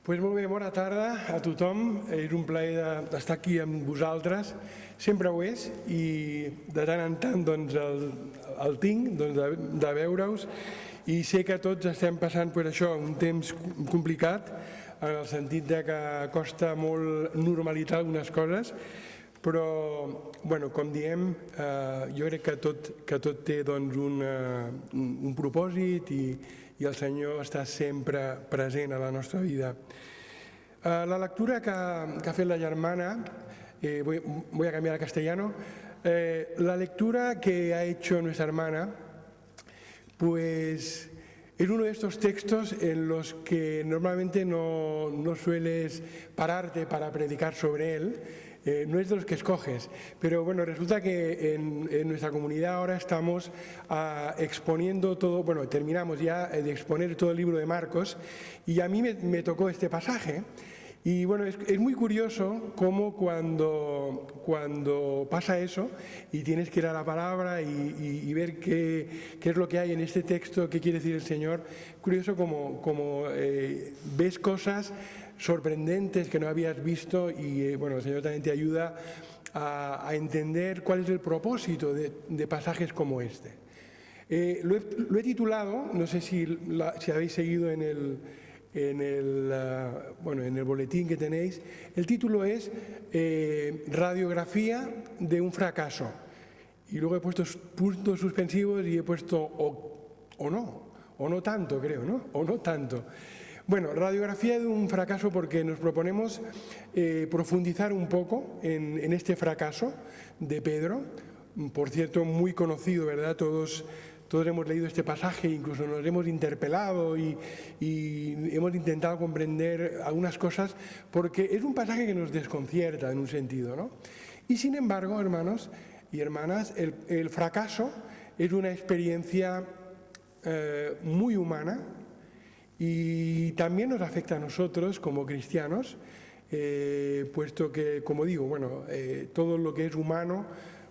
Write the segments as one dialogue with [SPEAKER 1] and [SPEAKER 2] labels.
[SPEAKER 1] Pues molt bé, bona tarda a tothom. És un plaer d'estar aquí amb vosaltres. Sempre ho és i de tant en tant el tinc de veure-us i sé que tots estem passant per això, un temps complicat en el sentit de que costa molt normalitzar algunes coses, però, com diem, jo crec que tot té un propòsit i el Senyor està sempre present a la nostra vida. La lectura que ha fet la germana, voy a cambiar al castellano, la lectura que ha hecho nuestra hermana, pues es uno de estos textos en los que normalmente no sueles pararte para predicar sobre él. No es de los que escoges, pero bueno, resulta que en nuestra comunidad ahora estamos exponiendo todo, terminamos ya de exponer todo el libro de Marcos y a mí me tocó este pasaje. Y bueno, es muy curioso cómo cuando pasa eso y tienes que ir a la palabra y ver qué es lo que hay en este texto, qué quiere decir el Señor, curioso como ves cosas sorprendentes que no habías visto y el Señor también te ayuda a entender cuál es el propósito de pasajes como este. Lo he titulado, no sé si habéis seguido en el boletín que tenéis, el título es Radiografía de un fracaso. Y luego he puesto puntos suspensivos y he puesto o no tanto, creo, ¿no? O no tanto. Bueno, radiografía de un fracaso porque nos proponemos profundizar un poco en este fracaso de Pedro, por cierto, muy conocido, ¿verdad? Todos hemos leído este pasaje, incluso nos hemos interpelado y hemos intentado comprender algunas cosas porque es un pasaje que nos desconcierta en un sentido, ¿no? Y sin embargo, hermanos y hermanas, el fracaso es una experiencia muy humana y también nos afecta a nosotros como cristianos, puesto que, como digo, todo lo que es humano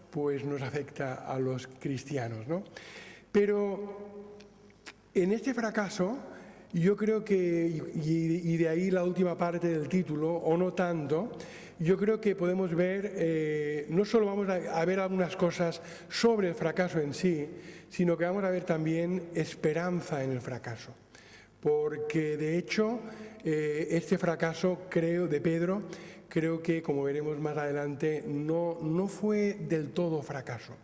[SPEAKER 1] pues nos afecta a los cristianos, ¿no? Pero en este fracaso yo creo que, y de ahí la última parte del título, o no tanto, yo creo que podemos ver, no solo vamos a ver algunas cosas sobre el fracaso en sí, sino que vamos a ver también esperanza en el fracaso. Porque de hecho este fracaso de Pedro, creo que como veremos más adelante no fue del todo fracaso.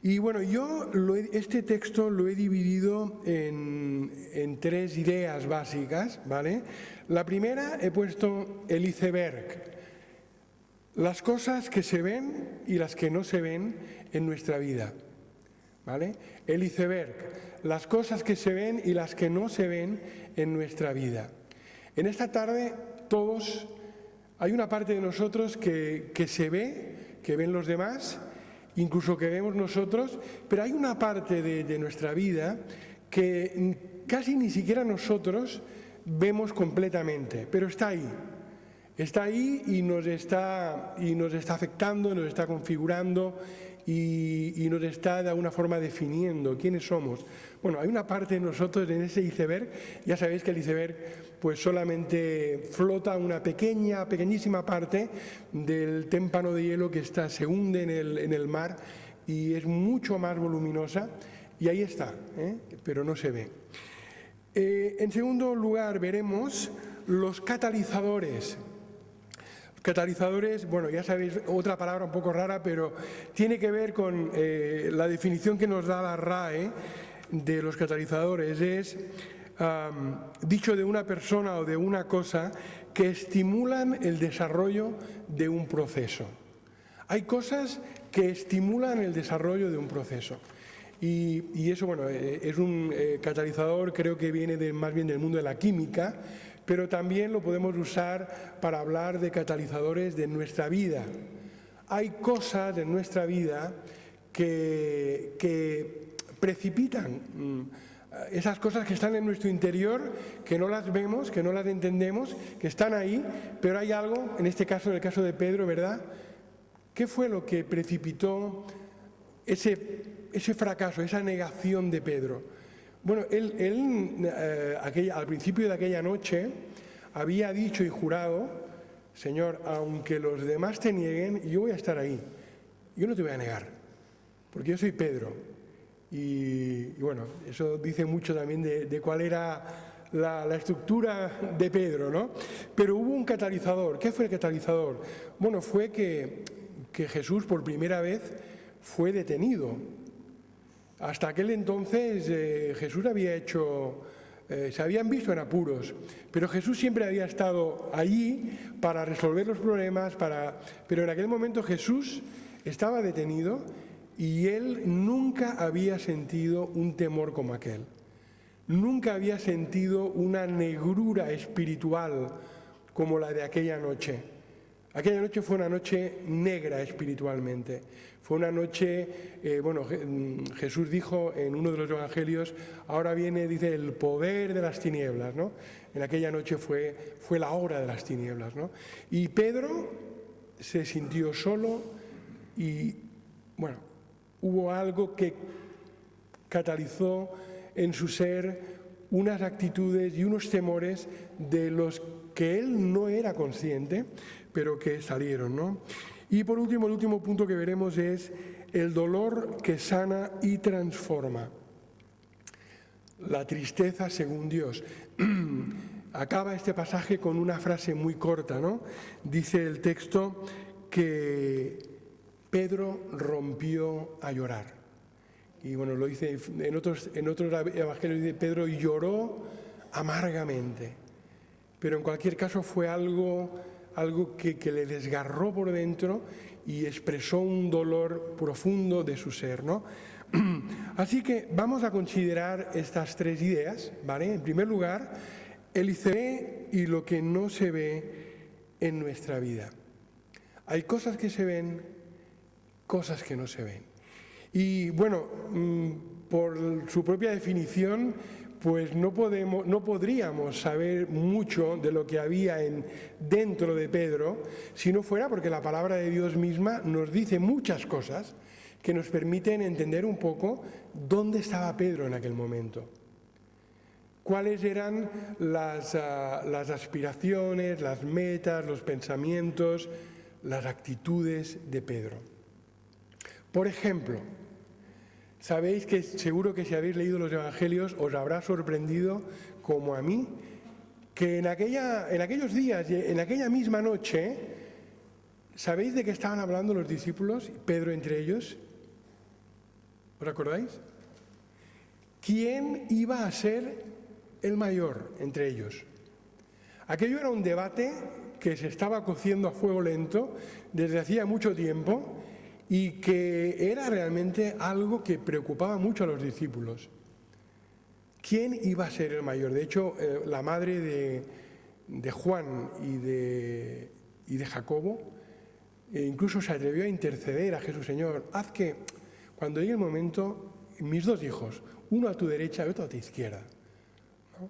[SPEAKER 1] Y bueno, yo este texto lo he dividido en tres ideas básicas, ¿vale? La primera he puesto el iceberg, las cosas que se ven y las que no se ven en nuestra vida, ¿vale? El iceberg, las cosas que se ven y las que no se ven en nuestra vida. En esta tarde todos, hay una parte de nosotros que se ve, que ven los demás, incluso que vemos nosotros, pero hay una parte de nuestra vida que casi ni siquiera nosotros vemos completamente, pero está ahí. Está ahí y nos está afectando, nos está configurando y nos está de alguna forma definiendo quiénes somos. Bueno, hay una parte de nosotros en ese iceberg, ya sabéis que el iceberg pues solamente flota una pequeñísima parte del témpano de hielo que se hunde en el mar y es mucho más voluminosa y ahí está, pero no se ve. En segundo lugar veremos los catalizadores. Catalizadores, ya sabéis, otra palabra un poco rara, pero tiene que ver con la definición que nos da la RAE de los catalizadores. Es dicho de una persona o de una cosa que estimulan el desarrollo de un proceso. Hay cosas que estimulan el desarrollo de un proceso. Y eso, es un catalizador, creo que viene más bien del mundo de la química, pero también lo podemos usar para hablar de catalizadores de nuestra vida. Hay cosas en nuestra vida que precipitan esas cosas que están en nuestro interior, que no las vemos, que no las entendemos, que están ahí, pero hay algo, en este caso, en el caso de Pedro, ¿verdad? ¿Qué fue lo que precipitó ese fracaso, esa negación de Pedro? Bueno, al principio de aquella noche había dicho y jurado: Señor, aunque los demás te nieguen, yo voy a estar ahí. Yo no te voy a negar, porque yo soy Pedro. Y bueno, eso dice mucho también de cuál era la estructura de Pedro, ¿no? Pero hubo un catalizador. ¿Qué fue el catalizador? Bueno, fue que Jesús por primera vez fue detenido. Hasta aquel entonces Jesús se habían visto en apuros, pero Jesús siempre había estado allí para resolver los problemas, pero en aquel momento Jesús estaba detenido y él nunca había sentido un temor como aquel. Nunca había sentido una negrura espiritual como la de aquella noche. Aquella noche fue una noche negra espiritualmente. Fue una noche, Jesús dijo en uno de los evangelios: ahora viene, dice, el poder de las tinieblas, ¿no? En aquella noche fue la hora de las tinieblas, ¿no? Y Pedro se sintió solo y, bueno, hubo algo que catalizó en su ser unas actitudes y unos temores de los que él no era consciente, pero que salieron, ¿no? Y por último, el último punto que veremos es el dolor que sana y transforma. La tristeza según Dios. Acaba este pasaje con una frase muy corta, ¿no? Dice el texto que Pedro rompió a llorar. Y bueno, lo dice en otros evangelios, dice Pedro lloró amargamente. Pero en cualquier caso fue algo que le desgarró por dentro y expresó un dolor profundo de su ser, ¿no? Así que vamos a considerar estas tres ideas, ¿vale? En primer lugar, el se ve y lo que no se ve en nuestra vida. Hay cosas que se ven, cosas que no se ven. Y bueno, por su propia definición, pues no podríamos saber mucho de lo que había dentro de Pedro si no fuera porque la palabra de Dios misma nos dice muchas cosas que nos permiten entender un poco dónde estaba Pedro en aquel momento. Cuáles eran las aspiraciones, las metas, los pensamientos, las actitudes de Pedro. Por ejemplo, sabéis que seguro que si habéis leído los evangelios os habrá sorprendido, como a mí, que en aquellos días, en aquella misma noche, ¿sabéis de qué estaban hablando los discípulos, Pedro entre ellos? ¿Os acordáis? ¿Quién iba a ser el mayor entre ellos? Aquello era un debate que se estaba cociendo a fuego lento desde hacía mucho tiempo y que era realmente algo que preocupaba mucho a los discípulos. ¿Quién iba a ser el mayor? De hecho, la madre de Juan y de Jacobo incluso se atrevió a interceder a Jesús: Señor, haz que cuando llegue el momento, mis dos hijos, uno a tu derecha y otro a tu izquierda. ¿No?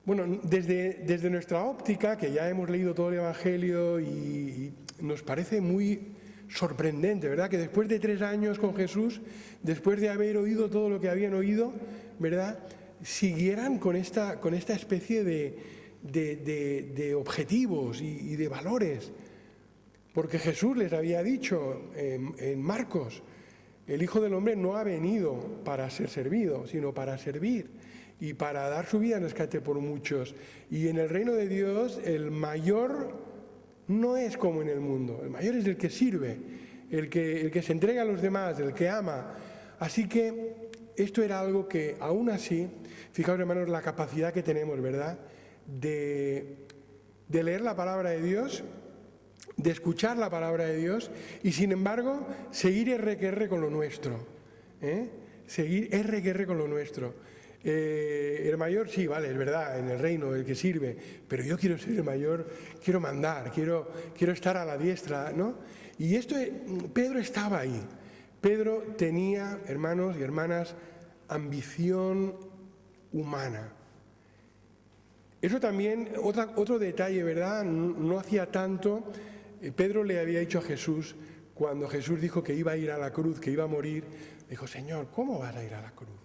[SPEAKER 1] Bueno, desde nuestra óptica, que ya hemos leído todo el Evangelio y nos parece muy sorprendente, ¿verdad? Que después de 3 años con Jesús, después de haber oído todo lo que habían oído, ¿verdad?, siguieran con esta especie de objetivos y de valores. Porque Jesús les había dicho en Marcos: el Hijo del Hombre no ha venido para ser servido, sino para servir y para dar su vida en rescate por muchos. Y en el reino de Dios el mayor no es como en el mundo. El mayor es el que sirve, el que se entrega a los demás, el que ama. Así que esto era algo que, aún así, fijaos, hermanos, la capacidad que tenemos, ¿verdad?, de leer la palabra de Dios, de escuchar la palabra de Dios y, sin embargo, seguir R con lo nuestro. Seguir R con lo nuestro. El mayor, sí, vale, es verdad, en el reino, el que sirve, pero yo quiero ser el mayor, quiero mandar, quiero estar a la diestra, ¿no? Y Pedro estaba ahí. Pedro tenía, hermanos y hermanas, ambición humana. Eso también, otro detalle, ¿verdad? No hacía tanto. Pedro le había dicho a Jesús, cuando Jesús dijo que iba a ir a la cruz, que iba a morir, dijo: Señor, ¿cómo vas a ir a la cruz?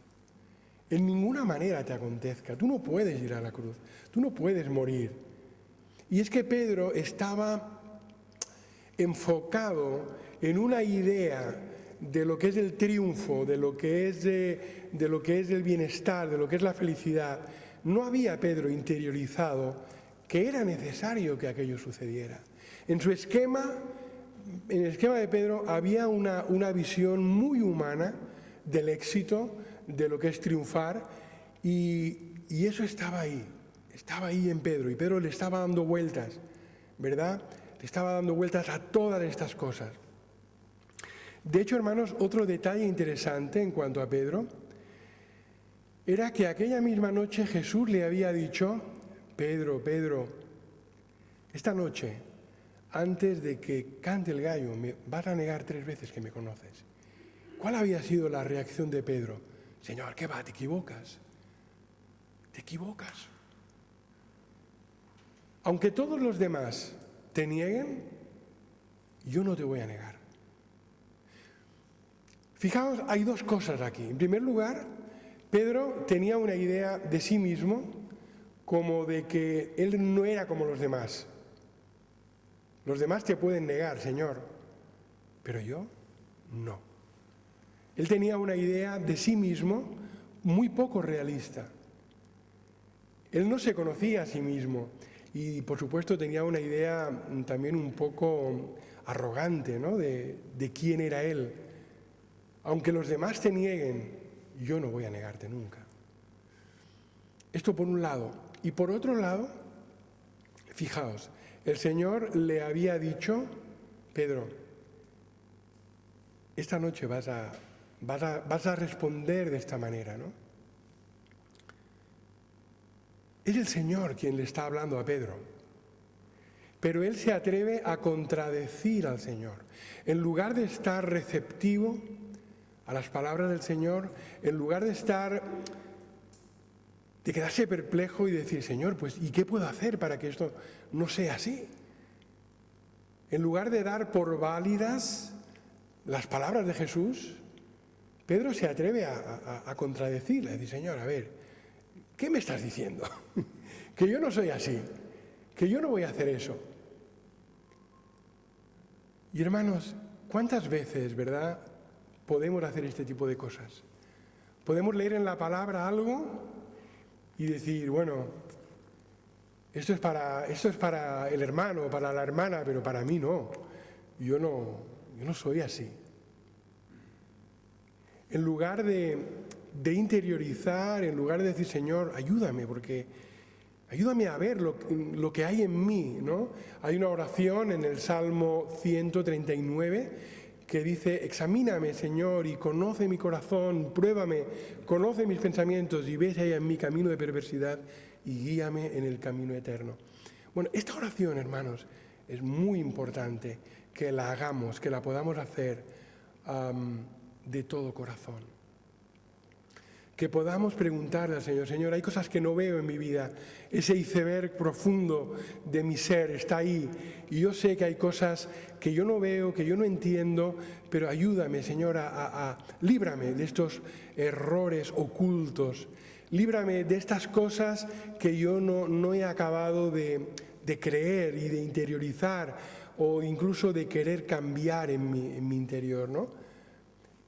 [SPEAKER 1] en ninguna manera te acontezca. Tú no puedes ir a la cruz, tú no puedes morir. Y es que Pedro estaba enfocado en una idea de lo que es el triunfo, de lo que es el bienestar, de lo que es la felicidad. No había Pedro interiorizado que era necesario que aquello sucediera. En el esquema de Pedro había una visión muy humana del éxito, de lo que es triunfar, y eso estaba ahí en Pedro, y Pedro le estaba dando vueltas, ¿verdad? Le estaba dando vueltas a todas estas cosas. De hecho, hermanos, otro detalle interesante en cuanto a Pedro era que aquella misma noche Jesús le había dicho: Pedro, Pedro, esta noche, antes de que cante el gallo, me vas a negar 3 veces que me conoces. ¿Cuál había sido la reacción de Pedro? Señor, ¿qué va? ¿Te equivocas? ¿Te equivocas? Aunque todos los demás te nieguen, yo no te voy a negar. Fijaos, hay 2 cosas aquí. En primer lugar, Pedro tenía una idea de sí mismo como de que él no era como los demás. Los demás te pueden negar, Señor, pero yo no. Él tenía una idea de sí mismo muy poco realista. Él no se conocía a sí mismo y, por supuesto, tenía una idea también un poco arrogante, ¿no?, de quién era él. Aunque los demás te nieguen, yo no voy a negarte nunca. Esto por un lado. Y por otro lado, fijaos, el Señor le había dicho: Pedro, esta noche vas a responder de esta manera, ¿no? Es el Señor quien le está hablando a Pedro. Pero él se atreve a contradecir al Señor. En lugar de estar receptivo a las palabras del Señor, en lugar de quedarse perplejo y decir: Señor, pues ¿y qué puedo hacer para que esto no sea así? En lugar de dar por válidas las palabras de Jesús, Pedro se atreve a contradecirle, a decir: Señor, a ver, ¿qué me estás diciendo? Que yo no soy así, que yo no voy a hacer eso. Y hermanos, ¿cuántas veces, verdad, podemos hacer este tipo de cosas? Podemos leer en la palabra algo y decir: bueno, esto es para el hermano, para la hermana, pero para mí no. Yo no soy así. En lugar de interiorizar, en lugar de decir: Señor, ayúdame, ayúdame a ver lo que hay en mí, ¿no? Hay una oración en el Salmo 139 que dice: examíname, Señor, y conoce mi corazón, pruébame, conoce mis pensamientos y ves ahí en mi camino de perversidad y guíame en el camino eterno. Bueno, esta oración, hermanos, es muy importante que la hagamos, que la podamos hacer de todo corazón. Que podamos preguntarle al Señor: Señor, hay cosas que no veo en mi vida, ese iceberg profundo de mi ser está ahí, y yo sé que hay cosas que yo no veo, que yo no entiendo, pero ayúdame, Señor, líbrame de estos errores ocultos, líbrame de estas cosas que yo no he acabado de creer y de interiorizar, o incluso de querer cambiar en mi interior, ¿no?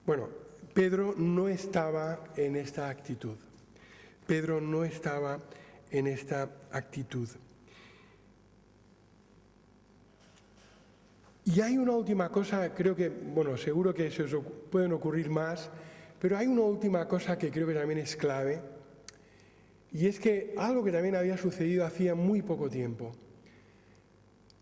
[SPEAKER 1] Bueno, Pedro no estaba en esta actitud. Pedro no estaba en esta actitud. Y hay una última cosa, creo que, bueno, seguro que se os pueden ocurrir más, pero hay una última cosa que creo que también es clave, y es que algo que también había sucedido hacía muy poco tiempo.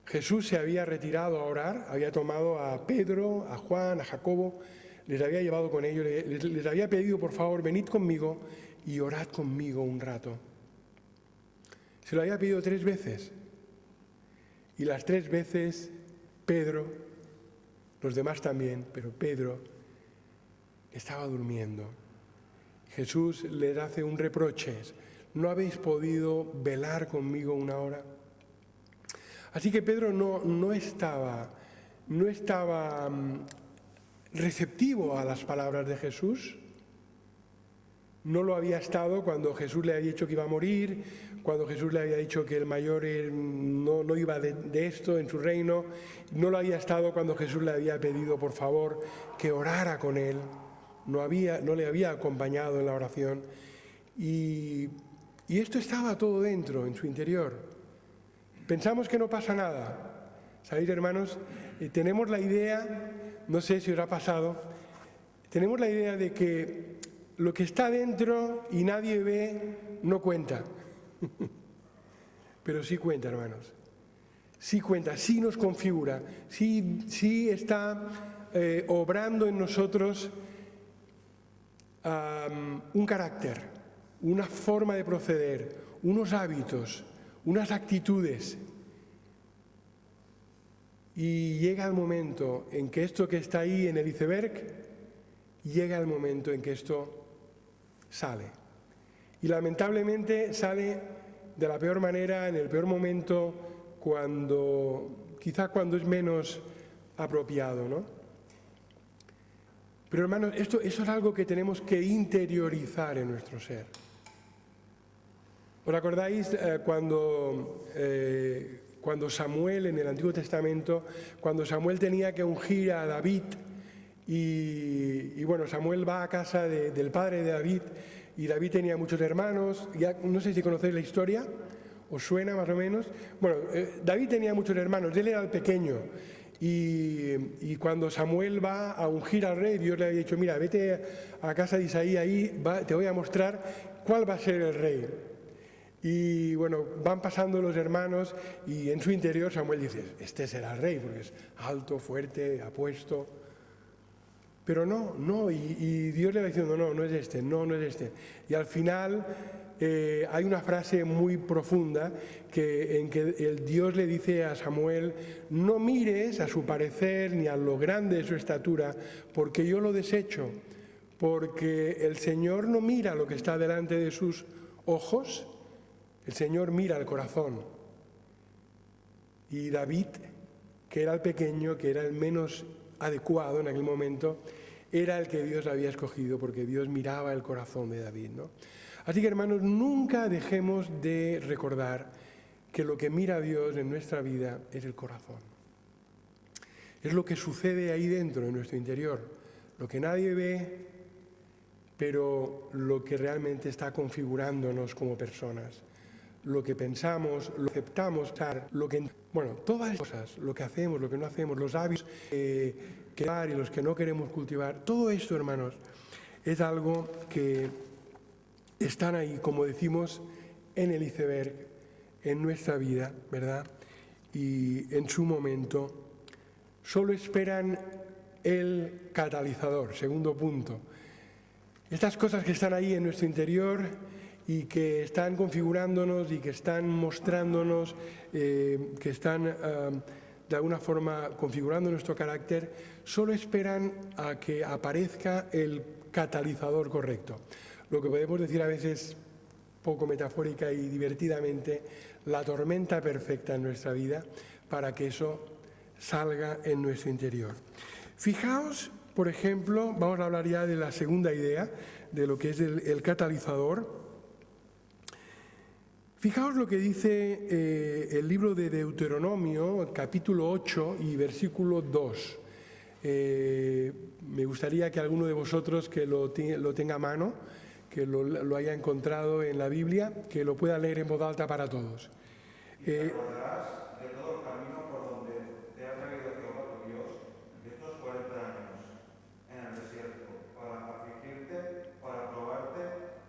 [SPEAKER 1] Jesús se había retirado a orar, había tomado a Pedro, a Juan, a Jacobo, les había llevado con ellos, les había pedido: por favor, venid conmigo y orad conmigo un rato. Se lo había pedido 3 veces. Y las 3 veces Pedro, los demás también, pero Pedro estaba durmiendo. Jesús les hace un reproche: ¿no habéis podido velar conmigo 1 hora? Así que Pedro no estaba receptivo a las palabras de Jesús. No lo había estado cuando Jesús le había dicho que iba a morir, cuando Jesús le había dicho que el mayor no iba de esto en su reino. No lo había estado cuando Jesús le había pedido, por favor, que orara con él. No le había acompañado en la oración. Y esto estaba todo dentro, en su interior. Pensamos que no pasa nada. ¿Sabéis, hermanos? Tenemos la idea, no sé si os ha pasado, tenemos la idea de que lo que está dentro y nadie ve no cuenta. Pero sí cuenta, hermanos. Sí cuenta, sí nos configura, sí está obrando en nosotros un carácter, una forma de proceder, unos hábitos, unas actitudes. Y llega el momento en que esto que está ahí en el iceberg, llega el momento en que esto sale. Y lamentablemente sale de la peor manera, en el peor momento, quizá cuando es menos apropiado, ¿no? Pero hermanos, eso es algo que tenemos que interiorizar en nuestro ser. ¿Os acordáis cuando Samuel, en el Antiguo Testamento, cuando Samuel tenía que ungir a David, y bueno, Samuel va a casa del padre de David, y David tenía muchos hermanos? Ya, no sé si conocéis la historia, ¿os suena más o menos? Bueno, David tenía muchos hermanos, él era el pequeño, y cuando Samuel va a ungir al rey, Dios le había dicho, mira, vete a casa de Isaí, ahí te voy a mostrar cuál va a ser el rey. Y bueno, van pasando los hermanos y en su interior Samuel dice, este será el rey, porque es alto, fuerte, apuesto. Pero no, y Dios le va diciendo, no es este, no es este. Y al final hay una frase muy profunda en que el Dios le dice a Samuel, no mires a su parecer ni a lo grande de su estatura, porque yo lo desecho, porque el Señor no mira lo que está delante de sus ojos, el Señor mira el corazón. Y David, que era el pequeño, que era el menos adecuado en aquel momento, era el que Dios había escogido, porque Dios miraba el corazón de David, ¿no? Así que, hermanos, nunca dejemos de recordar que lo que mira Dios en nuestra vida es el corazón. Es lo que sucede ahí dentro, en nuestro interior, lo que nadie ve, pero lo que realmente está configurándonos como personas. Lo que pensamos, lo que aceptamos, todas las cosas, lo que hacemos, lo que no hacemos, los hábitos que cultivar y los que no queremos cultivar, todo esto, hermanos, es algo que están ahí, como decimos, en el iceberg, en nuestra vida, ¿verdad? Y en su momento solo esperan el catalizador, segundo punto. Estas cosas que están ahí en nuestro interior y que están configurándonos y que están mostrándonos, que están de alguna forma configurando nuestro carácter, solo esperan a que aparezca el catalizador correcto. Lo que podemos decir a veces, poco metafórica y divertidamente, la tormenta perfecta en nuestra vida para que eso salga en nuestro interior. Fijaos, por ejemplo, vamos a hablar ya de la segunda idea, de lo que es el catalizador. Fijaos lo que dice el libro de Deuteronomio, capítulo 8 y versículo 2. Me gustaría que alguno de vosotros que lo tenga a mano, que lo haya encontrado en la Biblia, que lo pueda leer en voz alta para todos.
[SPEAKER 2] Te acordarás de todo el camino por donde te ha traído Jehová tu Dios estos 40 años en el desierto, para afligirte, para probarte,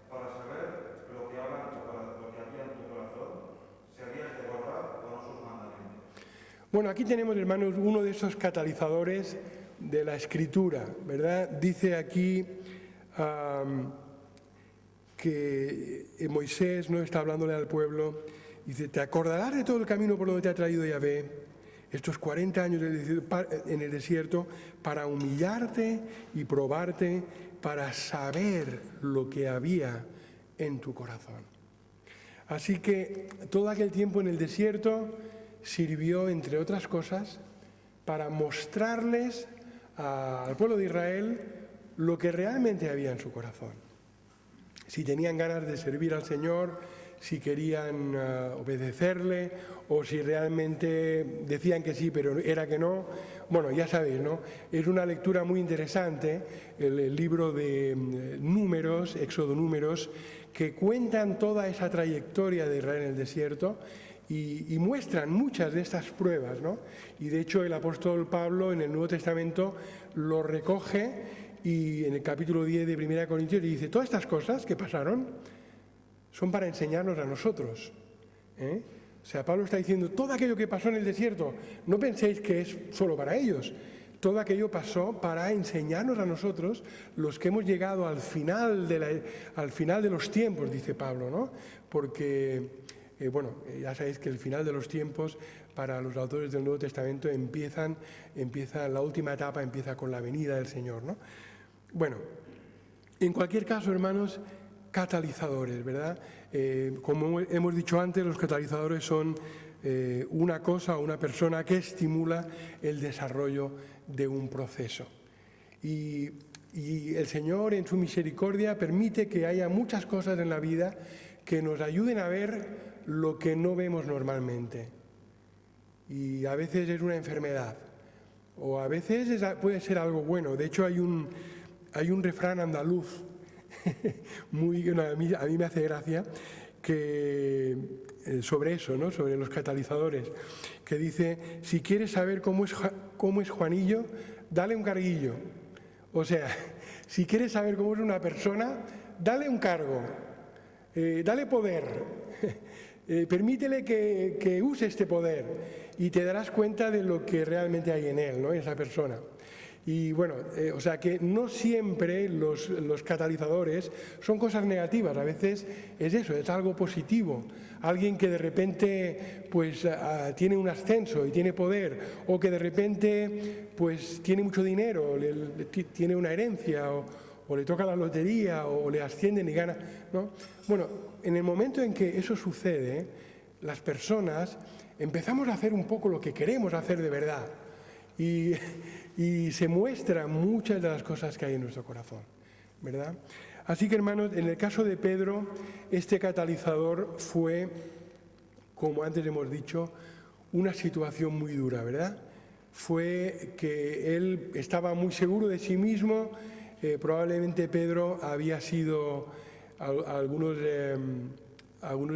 [SPEAKER 2] para saber lo que había en tu corazón, si habías de guardar o no sus mandamientos.
[SPEAKER 1] Bueno, aquí tenemos, hermanos, uno de esos catalizadores de la Escritura, ¿verdad? Dice aquí que Moisés no está hablándole al pueblo, dice, te acordarás de todo el camino por donde te ha traído Yahvé estos 40 años en el desierto para humillarte y probarte, para saber lo que había en tu corazón. Así que todo aquel tiempo en el desierto sirvió, entre otras cosas, para mostrarles al pueblo de Israel lo que realmente había en su corazón. si tenían ganas de servir al Señor, si querían obedecerle o si realmente decían que sí, pero era que no. Bueno, ya sabéis, ¿no? Es una lectura muy interesante, el libro de Números, Éxodo Números, que cuentan toda esa trayectoria de Israel en el desierto y muestran muchas de estas pruebas, ¿no? Y de hecho el apóstol Pablo en el Nuevo Testamento lo recoge y en el capítulo 10 de 1 Corintios dice, todas estas cosas que pasaron son para enseñarnos a nosotros. O sea, Pablo está diciendo, todo aquello que pasó en el desierto, no penséis que es solo para ellos. Todo aquello pasó para enseñarnos a nosotros, los que hemos llegado al final de los tiempos, dice Pablo, ¿no? Porque, ya sabéis que el final de los tiempos para los autores del Nuevo Testamento empieza la última etapa, empieza con la venida del Señor, ¿no? Bueno, en cualquier caso, hermanos, catalizadores, ¿verdad? Como hemos dicho antes, los catalizadores son una cosa o una persona que estimula el desarrollo de un proceso. Y el Señor, en su misericordia, permite que haya muchas cosas en la vida que nos ayuden a ver lo que no vemos normalmente. Y a veces es una enfermedad, o a veces puede ser algo bueno. De hecho, hay un refrán andaluz a mí me hace gracia, que sobre eso, ¿no? Sobre los catalizadores, que dice, si quieres saber cómo es Juanillo, dale un carguillo. O sea, si quieres saber cómo es una persona, dale un cargo, dale poder, permítele que use este poder y te darás cuenta de lo que realmente hay en él, ¿no? En esa persona. Y bueno, o sea que no siempre los catalizadores son cosas negativas, a veces es eso, es algo positivo. Alguien que de repente pues tiene un ascenso y tiene poder, o que de repente pues tiene mucho dinero, tiene una herencia, o le toca la lotería, o le ascienden y gana, ¿no? Bueno, en el momento en que eso sucede, las personas empezamos a hacer un poco lo que queremos hacer de verdad. Y se muestran muchas de las cosas que hay en nuestro corazón, ¿verdad? Así que, hermanos, en el caso de Pedro, este catalizador fue, como antes hemos dicho, una situación muy dura, ¿verdad? Fue que él estaba muy seguro de sí mismo, probablemente Pedro había sido, algunos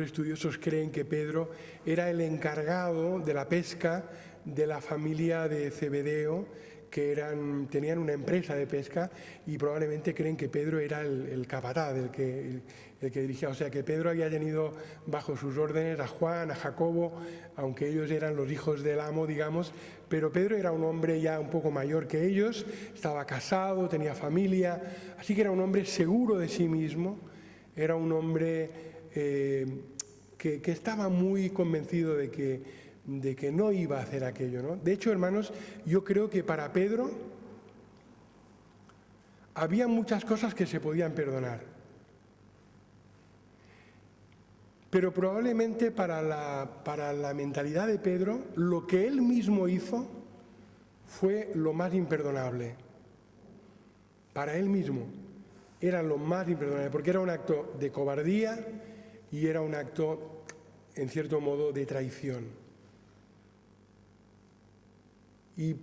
[SPEAKER 1] estudiosos creen que Pedro era el encargado de la pesca de la familia de Zebedeo, que tenían una empresa de pesca, y probablemente creen que Pedro era el capataz, el que dirigía. O sea, que Pedro había tenido bajo sus órdenes a Juan, a Jacobo, aunque ellos eran los hijos del amo, digamos, pero Pedro era un hombre ya un poco mayor que ellos, estaba casado, tenía familia, así que era un hombre seguro de sí mismo, era un hombre que estaba muy convencido de que no iba a hacer aquello, ¿no? De hecho, hermanos, yo creo que para Pedro había muchas cosas que se podían perdonar. Pero probablemente para la mentalidad de Pedro, lo que él mismo hizo fue lo más imperdonable. Para él mismo era lo más imperdonable, porque era un acto de cobardía y era un acto, en cierto modo, de traición. Y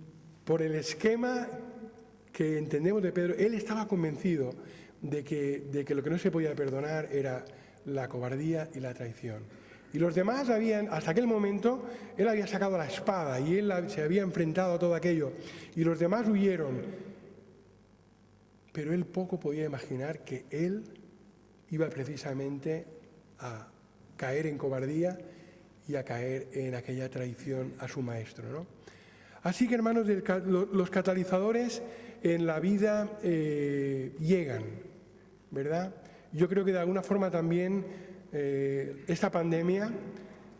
[SPEAKER 1] por el esquema que entendemos de Pedro, él estaba convencido de que lo que no se podía perdonar era la cobardía y la traición. Y los demás hasta aquel momento, él había sacado la espada y él se había enfrentado a todo aquello. Y los demás huyeron. Pero él poco podía imaginar que él iba precisamente a caer en cobardía y a caer en aquella traición a su maestro, ¿no? Así que, hermanos, los catalizadores en la vida llegan, ¿verdad? Yo creo que de alguna forma también esta pandemia,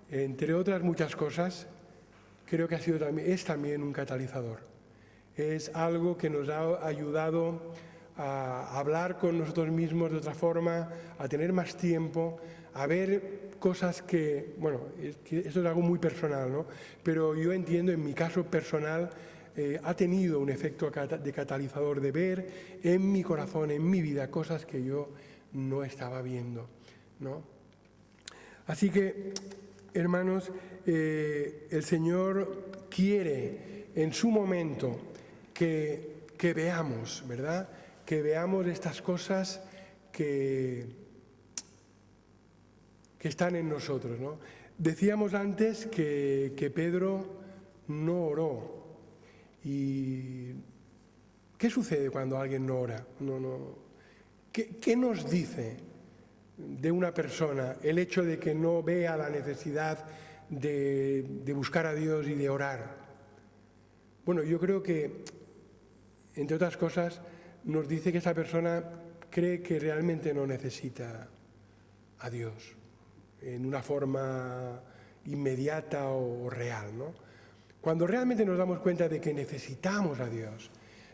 [SPEAKER 1] entre otras muchas cosas, creo que es también un catalizador. Es algo que nos ha ayudado a hablar con nosotros mismos de otra forma, a tener más tiempo, a ver cosas que, bueno, esto es algo muy personal, ¿no? Pero yo entiendo, en mi caso personal, ha tenido un efecto de catalizador, de ver en mi corazón, en mi vida, cosas que yo no estaba viendo, ¿no? Así que, hermanos, el Señor quiere en su momento que veamos, ¿verdad? Que veamos estas cosas que están en nosotros, ¿no? Decíamos antes que Pedro no oró. ¿Y qué sucede cuando alguien no ora? ¿Qué nos dice de una persona el hecho de que no vea la necesidad de buscar a Dios y de orar? Bueno, yo creo que, entre otras cosas, nos dice que esa persona cree que realmente no necesita a Dios en una forma inmediata o real, ¿no? Cuando realmente nos damos cuenta de que necesitamos a Dios,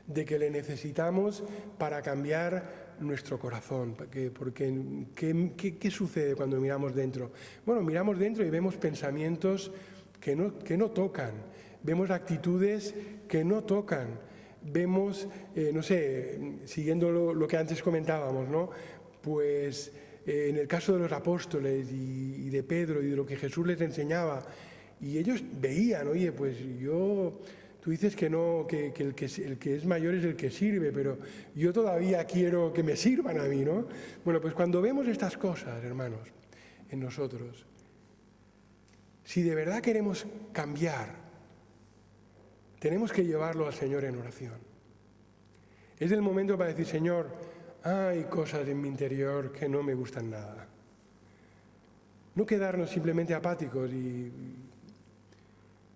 [SPEAKER 1] de que le necesitamos para cambiar nuestro corazón, porque ¿qué sucede cuando miramos dentro? Bueno, miramos dentro y vemos pensamientos que no tocan, vemos actitudes que no tocan, vemos, siguiendo lo que antes comentábamos, ¿no? Pues en el caso de los apóstoles y de Pedro y de lo que Jesús les enseñaba, y ellos veían, oye, pues tú dices que no, que el que es mayor es el que sirve, pero yo todavía quiero que me sirvan a mí, ¿no? Bueno, pues cuando vemos estas cosas, hermanos, en nosotros, si de verdad queremos cambiar, tenemos que llevarlo al Señor en oración. Es el momento para decir, Señor, hay cosas en mi interior que no me gustan nada. No quedarnos simplemente apáticos,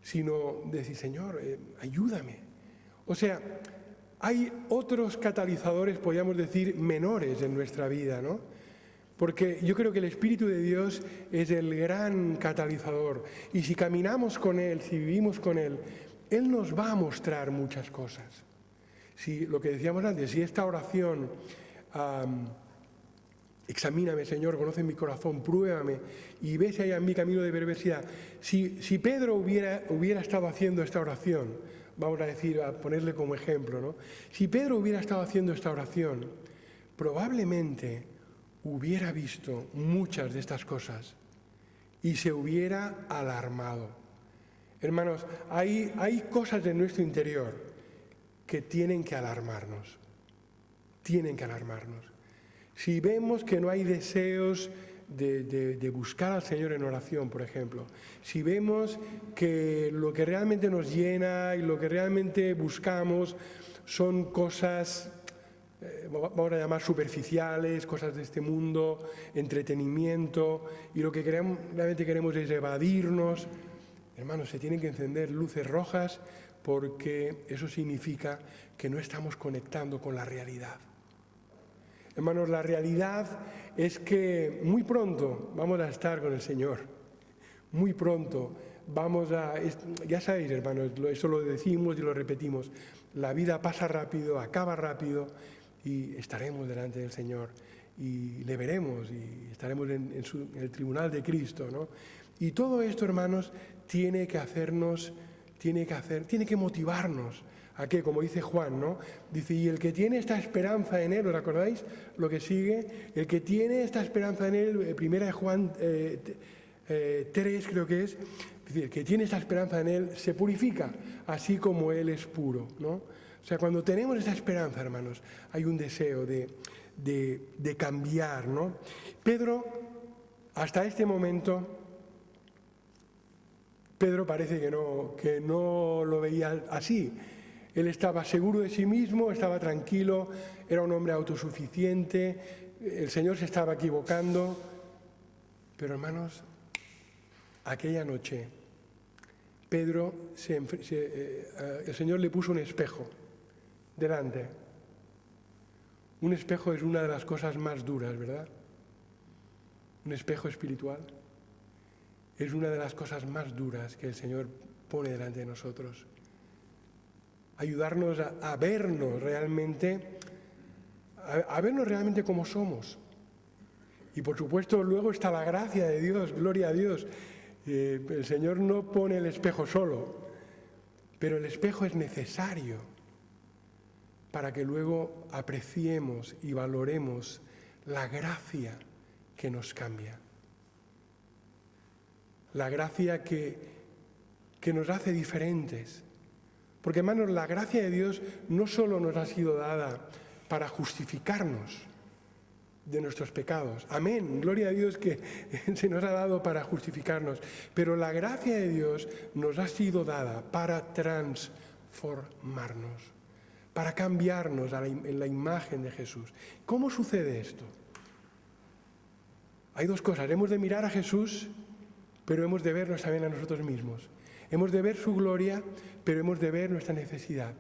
[SPEAKER 1] sino decir, Señor, ayúdame. O sea, hay otros catalizadores, podríamos decir, menores en nuestra vida, ¿no? Porque yo creo que el Espíritu de Dios es el gran catalizador. Y si caminamos con Él, si vivimos con Él, Él nos va a mostrar muchas cosas. Si lo que decíamos antes, si esta oración, examíname, Señor, conoce mi corazón, pruébame y ve si hay en mi camino de perversidad. Si Pedro hubiera estado haciendo esta oración, vamos a ponerle como ejemplo, ¿no? Si Pedro hubiera estado haciendo esta oración, probablemente hubiera visto muchas de estas cosas y se hubiera alarmado. Hermanos, hay cosas en nuestro interior que tienen que alarmarnos. Tienen que alarmarnos. Si vemos que no hay deseos de buscar al Señor en oración, por ejemplo, si vemos que lo que realmente nos llena y lo que realmente buscamos son cosas, vamos a llamar superficiales, cosas de este mundo, entretenimiento, y lo que realmente queremos es evadirnos, hermanos, se tienen que encender luces rojas porque eso significa que no estamos conectando con la realidad. Hermanos, la realidad es que muy pronto vamos a estar con el Señor. Muy pronto ya sabéis, hermanos, eso lo decimos y lo repetimos, la vida pasa rápido, acaba rápido y estaremos delante del Señor y le veremos y estaremos en el tribunal de Cristo, ¿no? Y todo esto, hermanos, tiene que motivarnos. ¿A qué? Como dice Juan, ¿no? Dice, y el que tiene esta esperanza en Él, ¿os acordáis lo que sigue? El que tiene esta esperanza en Él, primera de Juan 3 creo que es, dice, el que tiene esta esperanza en Él se purifica, así como Él es puro, ¿no? O sea, cuando tenemos esta esperanza, hermanos, hay un deseo de cambiar, ¿no? Pedro, hasta este momento, Pedro parece que no lo veía así. Él estaba seguro de sí mismo, estaba tranquilo, era un hombre autosuficiente, el Señor se estaba equivocando. Pero, hermanos, aquella noche, Pedro, el Señor le puso un espejo delante. Un espejo es una de las cosas más duras, ¿verdad? Un espejo espiritual es una de las cosas más duras que el Señor pone delante de nosotros. Ayudarnos a vernos realmente, como somos. Y por supuesto luego está la gracia de Dios, gloria a Dios. El Señor no pone el espejo solo, pero el espejo es necesario para que luego apreciemos y valoremos la gracia que nos cambia. La gracia que nos hace diferentes. Porque, hermanos, la gracia de Dios no solo nos ha sido dada para justificarnos de nuestros pecados. Amén, gloria a Dios que se nos ha dado para justificarnos. Pero la gracia de Dios nos ha sido dada para transformarnos, para cambiarnos en la imagen de Jesús. ¿Cómo sucede esto? Hay dos cosas. Hemos de mirar a Jesús, pero hemos de vernos también a nosotros mismos. Hemos de ver su gloria, pero hemos de ver nuestra necesidad.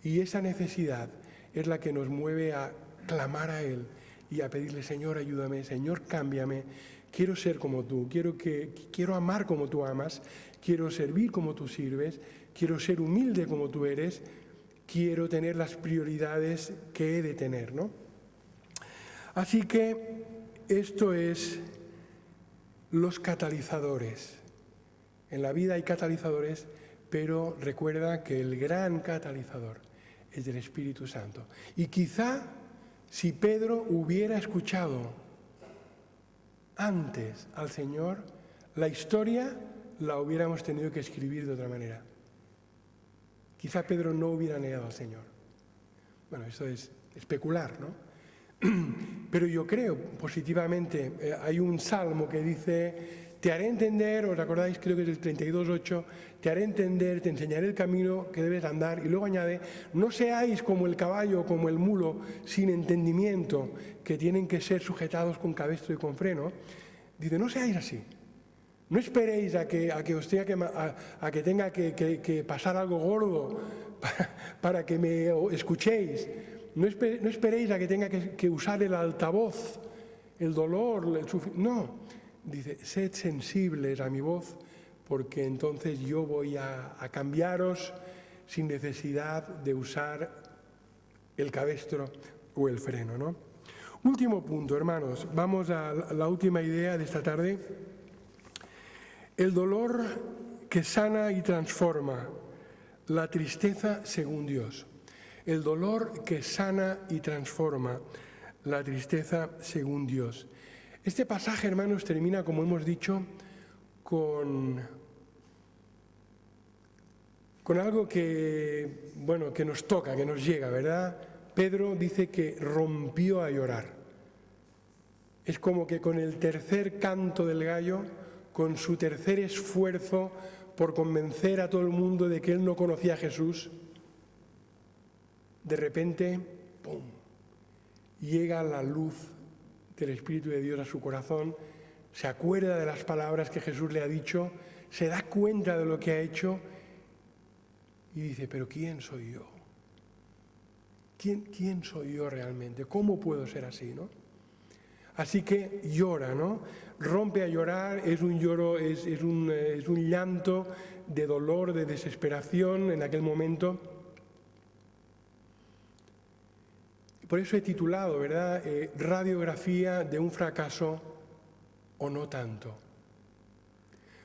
[SPEAKER 1] Y esa necesidad es la que nos mueve a clamar a Él y a pedirle: Señor, ayúdame, Señor, cámbiame. Quiero ser como tú, quiero amar como tú amas, quiero servir como tú sirves, quiero ser humilde como tú eres, quiero tener las prioridades que he de tener, ¿no? Así que esto es los catalizadores. En la vida hay catalizadores, pero recuerda que el gran catalizador es del Espíritu Santo. Y quizá si Pedro hubiera escuchado antes al Señor, la historia la hubiéramos tenido que escribir de otra manera. Quizá Pedro no hubiera negado al Señor. Bueno, eso es especular, ¿no? Pero yo creo positivamente, hay un salmo que dice: te haré entender, ¿os acordáis? Creo que es el 32:8, te haré entender, te enseñaré el camino que debes andar. Y luego añade: no seáis como el caballo o como el mulo sin entendimiento, que tienen que ser sujetados con cabestro y con freno. Dice: no seáis así. No esperéis a que tenga que pasar algo gordo para que me escuchéis. No esperéis a que tenga que usar el altavoz, el dolor, no. Dice: sed sensibles a mi voz, porque entonces yo voy a cambiaros sin necesidad de usar el cabestro o el freno, ¿no? Último punto, hermanos. Vamos a la última idea de esta tarde. El dolor que sana y transforma, la tristeza según Dios. El dolor que sana y transforma, la tristeza según Dios. Este pasaje, hermanos, termina, como hemos dicho, con algo que nos toca, que nos llega, ¿verdad? Pedro dice que rompió a llorar. Es como que con el tercer canto del gallo, con su tercer esfuerzo por convencer a todo el mundo de que él no conocía a Jesús, de repente, ¡pum!, llega la luz del Espíritu de Dios a su corazón, se acuerda de las palabras que Jesús le ha dicho, se da cuenta de lo que ha hecho y dice: pero ¿quién soy yo? ¿Quién soy yo realmente? ¿Cómo puedo ser así, no? Así que llora, ¿no? Rompe a llorar, es un lloro, es un llanto de dolor, de desesperación en aquel momento. Por eso he titulado, ¿verdad?, radiografía de un fracaso o no tanto.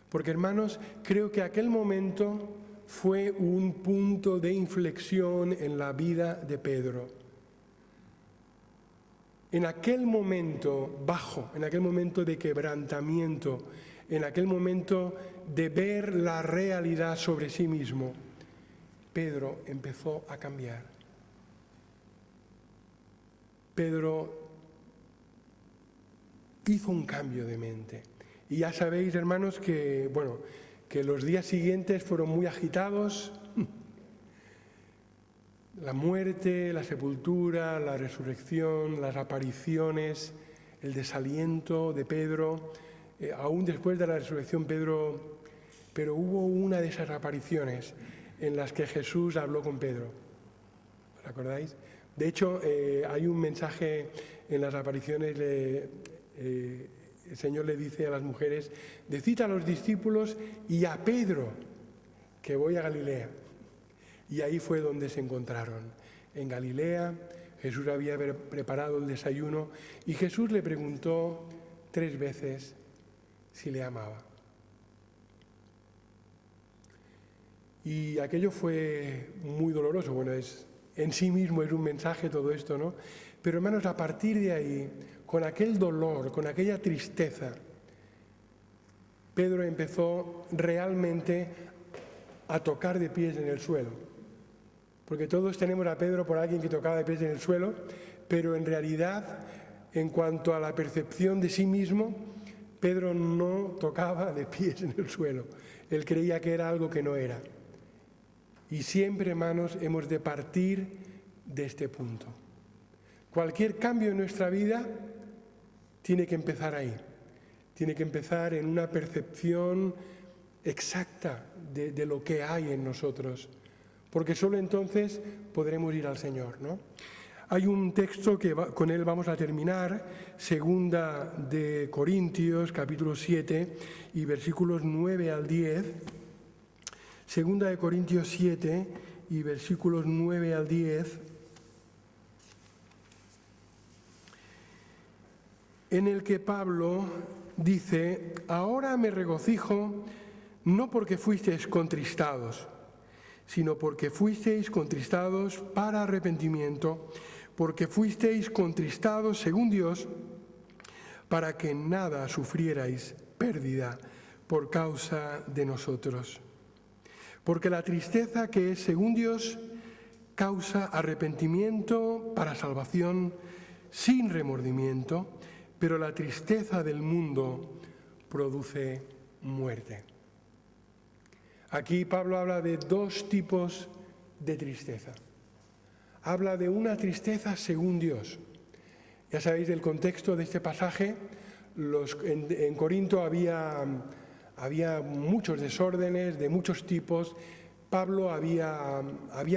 [SPEAKER 1] Porque, hermanos, creo que aquel momento fue un punto de inflexión en la vida de Pedro. En aquel momento bajo, en aquel momento de quebrantamiento, en aquel momento de ver la realidad sobre sí mismo, Pedro empezó a cambiar. Pedro hizo un cambio de mente. Y ya sabéis, hermanos, que los días siguientes fueron muy agitados. La muerte, la sepultura, la resurrección, las apariciones, el desaliento de Pedro. Aún después de la resurrección, pero hubo una de esas apariciones en las que Jesús habló con Pedro. ¿Os acordáis? De hecho, hay un mensaje en las apariciones, el Señor le dice a las mujeres: decid a los discípulos y a Pedro que voy a Galilea. Y ahí fue donde se encontraron, en Galilea. Jesús había preparado el desayuno y Jesús le preguntó 3 veces si le amaba. Y aquello fue muy doloroso. En sí mismo es un mensaje todo esto, ¿no? Pero, hermanos, a partir de ahí con aquel dolor, con aquella tristeza, Pedro empezó realmente a tocar de pies en el suelo. Porque todos tenemos a Pedro por alguien que tocaba de pies en el suelo, pero en realidad, en cuanto a la percepción de sí mismo, Pedro no tocaba de pies en el suelo. Él creía que era algo que no era. Y siempre, hermanos, hemos de partir de este punto. Cualquier cambio en nuestra vida tiene que empezar ahí. Tiene que empezar en una percepción exacta de lo que hay en nosotros. Porque solo entonces podremos ir al Señor, ¿no? Hay un texto que con él vamos a terminar, segunda de Corintios, capítulo 7 y versículos 9 al 10. Segunda de Corintios 7 y versículos 9 al 10, en el que Pablo dice: ahora me regocijo no porque fuisteis contristados, sino porque fuisteis contristados para arrepentimiento, porque fuisteis contristados según Dios, para que nada sufrierais pérdida por causa de nosotros. Porque la tristeza que es según Dios causa arrepentimiento para salvación sin remordimiento, pero la tristeza del mundo produce muerte. Aquí Pablo habla de dos tipos de tristeza. Habla de una tristeza según Dios. Ya sabéis del contexto de este pasaje, en Corinto había muchos desórdenes de muchos tipos. Pablo había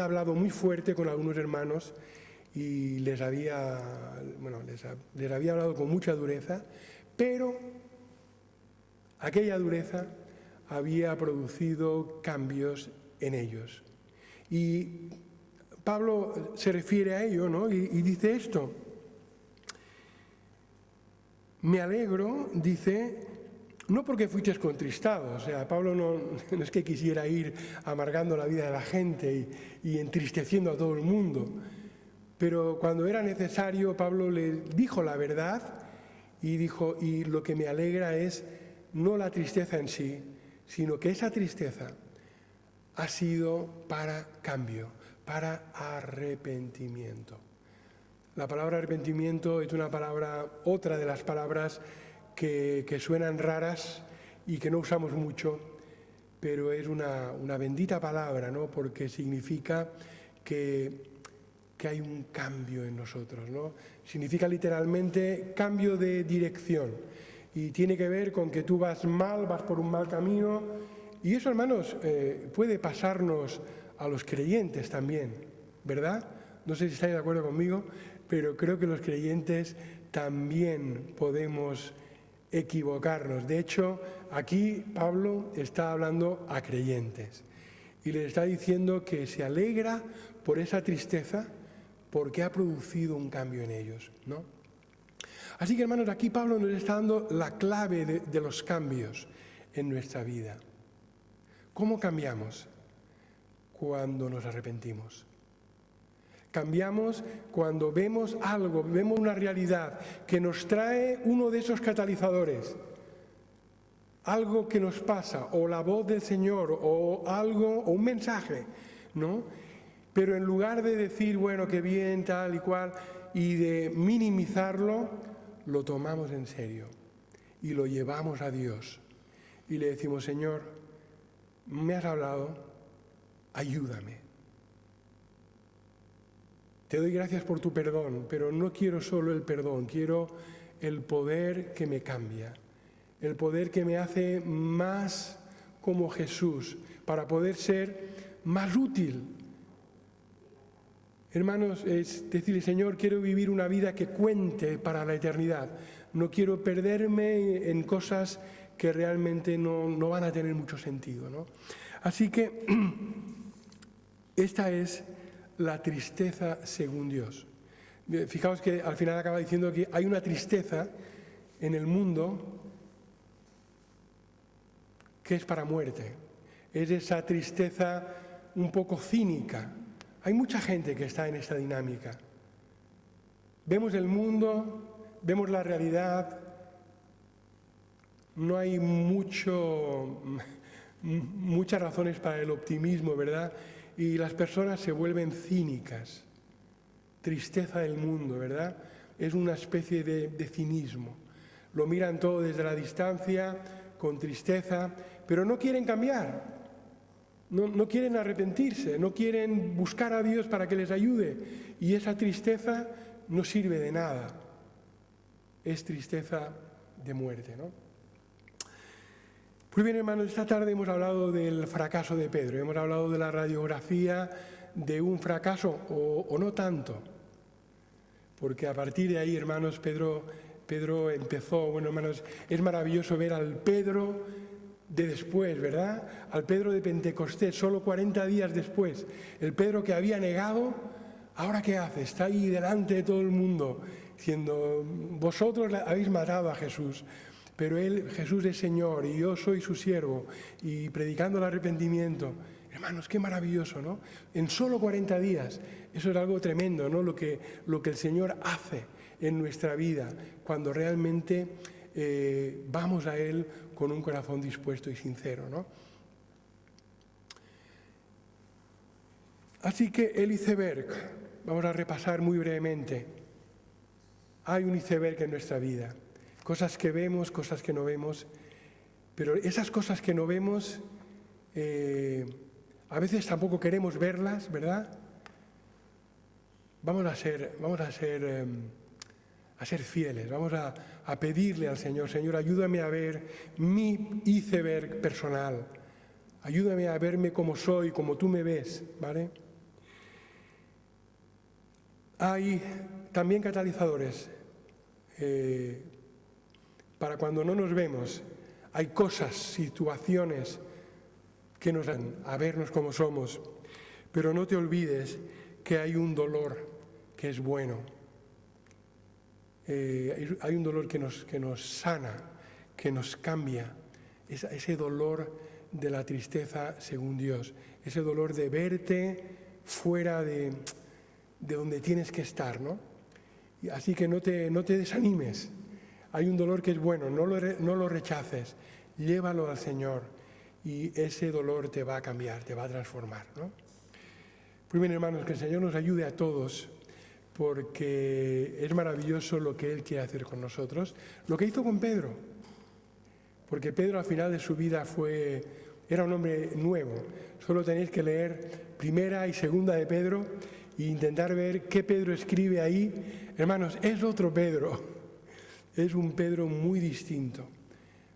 [SPEAKER 1] hablado muy fuerte con algunos hermanos y les había hablado con mucha dureza, pero aquella dureza había producido cambios en ellos. Y Pablo se refiere a ello, ¿no? Y dice esto: me alegro, dice, no porque fuisteis contristados. O sea, Pablo no es que quisiera ir amargando la vida de la gente y entristeciendo a todo el mundo, pero cuando era necesario, Pablo le dijo la verdad y dijo: y lo que me alegra es no la tristeza en sí, sino que esa tristeza ha sido para cambio, para arrepentimiento. La palabra arrepentimiento es otra de las palabras que suenan raras y que no usamos mucho, pero es una bendita palabra, ¿no? Porque significa que hay un cambio en nosotros, ¿no? Significa literalmente cambio de dirección. Y tiene que ver con que tú vas por un mal camino. Y eso, hermanos, puede pasarnos a los creyentes también, ¿verdad? No sé si estáis de acuerdo conmigo, pero creo que los creyentes también podemos equivocarnos. De hecho, aquí Pablo está hablando a creyentes y les está diciendo que se alegra por esa tristeza porque ha producido un cambio en ellos, ¿no? Así que, hermanos, aquí Pablo nos está dando la clave de los cambios en nuestra vida. ¿Cómo cambiamos? Cuando nos arrepentimos. Cambiamos cuando vemos algo, vemos una realidad que nos trae uno de esos catalizadores. Algo que nos pasa, o la voz del Señor, o algo, o un mensaje, ¿no? Pero en lugar de decir, bueno, qué bien, tal y cual, y de minimizarlo, lo tomamos en serio y lo llevamos a Dios y le decimos: Señor, me has hablado, ayúdame. Te doy gracias por tu perdón, pero no quiero solo el perdón, quiero el poder que me cambia, el poder que me hace más como Jesús, para poder ser más útil. Hermanos, es decirle: Señor, quiero vivir una vida que cuente para la eternidad. No quiero perderme en cosas que realmente no van a tener mucho sentido, ¿no? Así que esta es la tristeza según Dios. Fijaos que al final acaba diciendo que hay una tristeza en el mundo que es para muerte. Es esa tristeza un poco cínica. Hay mucha gente que está en esta dinámica. Vemos el mundo, vemos la realidad, no hay muchas razones para el optimismo, ¿verdad? Y las personas se vuelven cínicas. Tristeza del mundo, ¿verdad? Es una especie de cinismo. Lo miran todo desde la distancia, con tristeza, pero no quieren cambiar. No quieren arrepentirse, no quieren buscar a Dios para que les ayude. Y esa tristeza no sirve de nada. Es tristeza de muerte, ¿no? Pues bien, hermanos, esta tarde hemos hablado del fracaso de Pedro. Hemos hablado de la radiografía de un fracaso o no tanto. Porque a partir de ahí, hermanos, Pedro empezó, bueno, hermanos, es maravilloso ver al Pedro de después, ¿verdad? Al Pedro de Pentecostés, solo 40 días después. El Pedro que había negado, ¿ahora qué hace? Está ahí delante de todo el mundo, diciendo, vosotros habéis matado a Jesús, pero Jesús es Señor y yo soy su siervo, y predicando el arrepentimiento. Hermanos, qué maravilloso, ¿no? En solo 40 días, eso es algo tremendo, ¿no? Lo que el Señor hace en nuestra vida, cuando realmente vamos a Él con un corazón dispuesto y sincero, ¿no? Así que el iceberg, vamos a repasar muy brevemente. Hay un iceberg en nuestra vida, cosas que vemos, cosas que no vemos, pero esas cosas que no vemos, a veces tampoco queremos verlas, ¿verdad? Vamos a ser fieles, vamos a pedirle al Señor, Señor, ayúdame a ver mi iceberg personal, ayúdame a verme como soy, como tú me ves, ¿vale? Hay también catalizadores para cuando no nos vemos. Hay cosas, situaciones que nos dan a vernos como somos, pero no te olvides que hay un dolor que es bueno. Hay un dolor que nos sana, que nos cambia, ese dolor de la tristeza según Dios, ese dolor de verte fuera de donde tienes que estar, ¿no? Así que no te desanimes, hay un dolor que es bueno, no lo rechaces, llévalo al Señor y ese dolor te va a cambiar, te va a transformar, ¿no? Pues bien, hermanos, que el Señor nos ayude a todos, porque es maravilloso lo que Él quiere hacer con nosotros, lo que hizo con Pedro, porque Pedro al final de su vida era un hombre nuevo. Solo tenéis que leer primera y segunda de Pedro e intentar ver qué Pedro escribe ahí. Hermanos, es otro Pedro, es un Pedro muy distinto,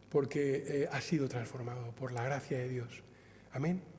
[SPEAKER 1] porque ha sido transformado por la gracia de Dios. Amén.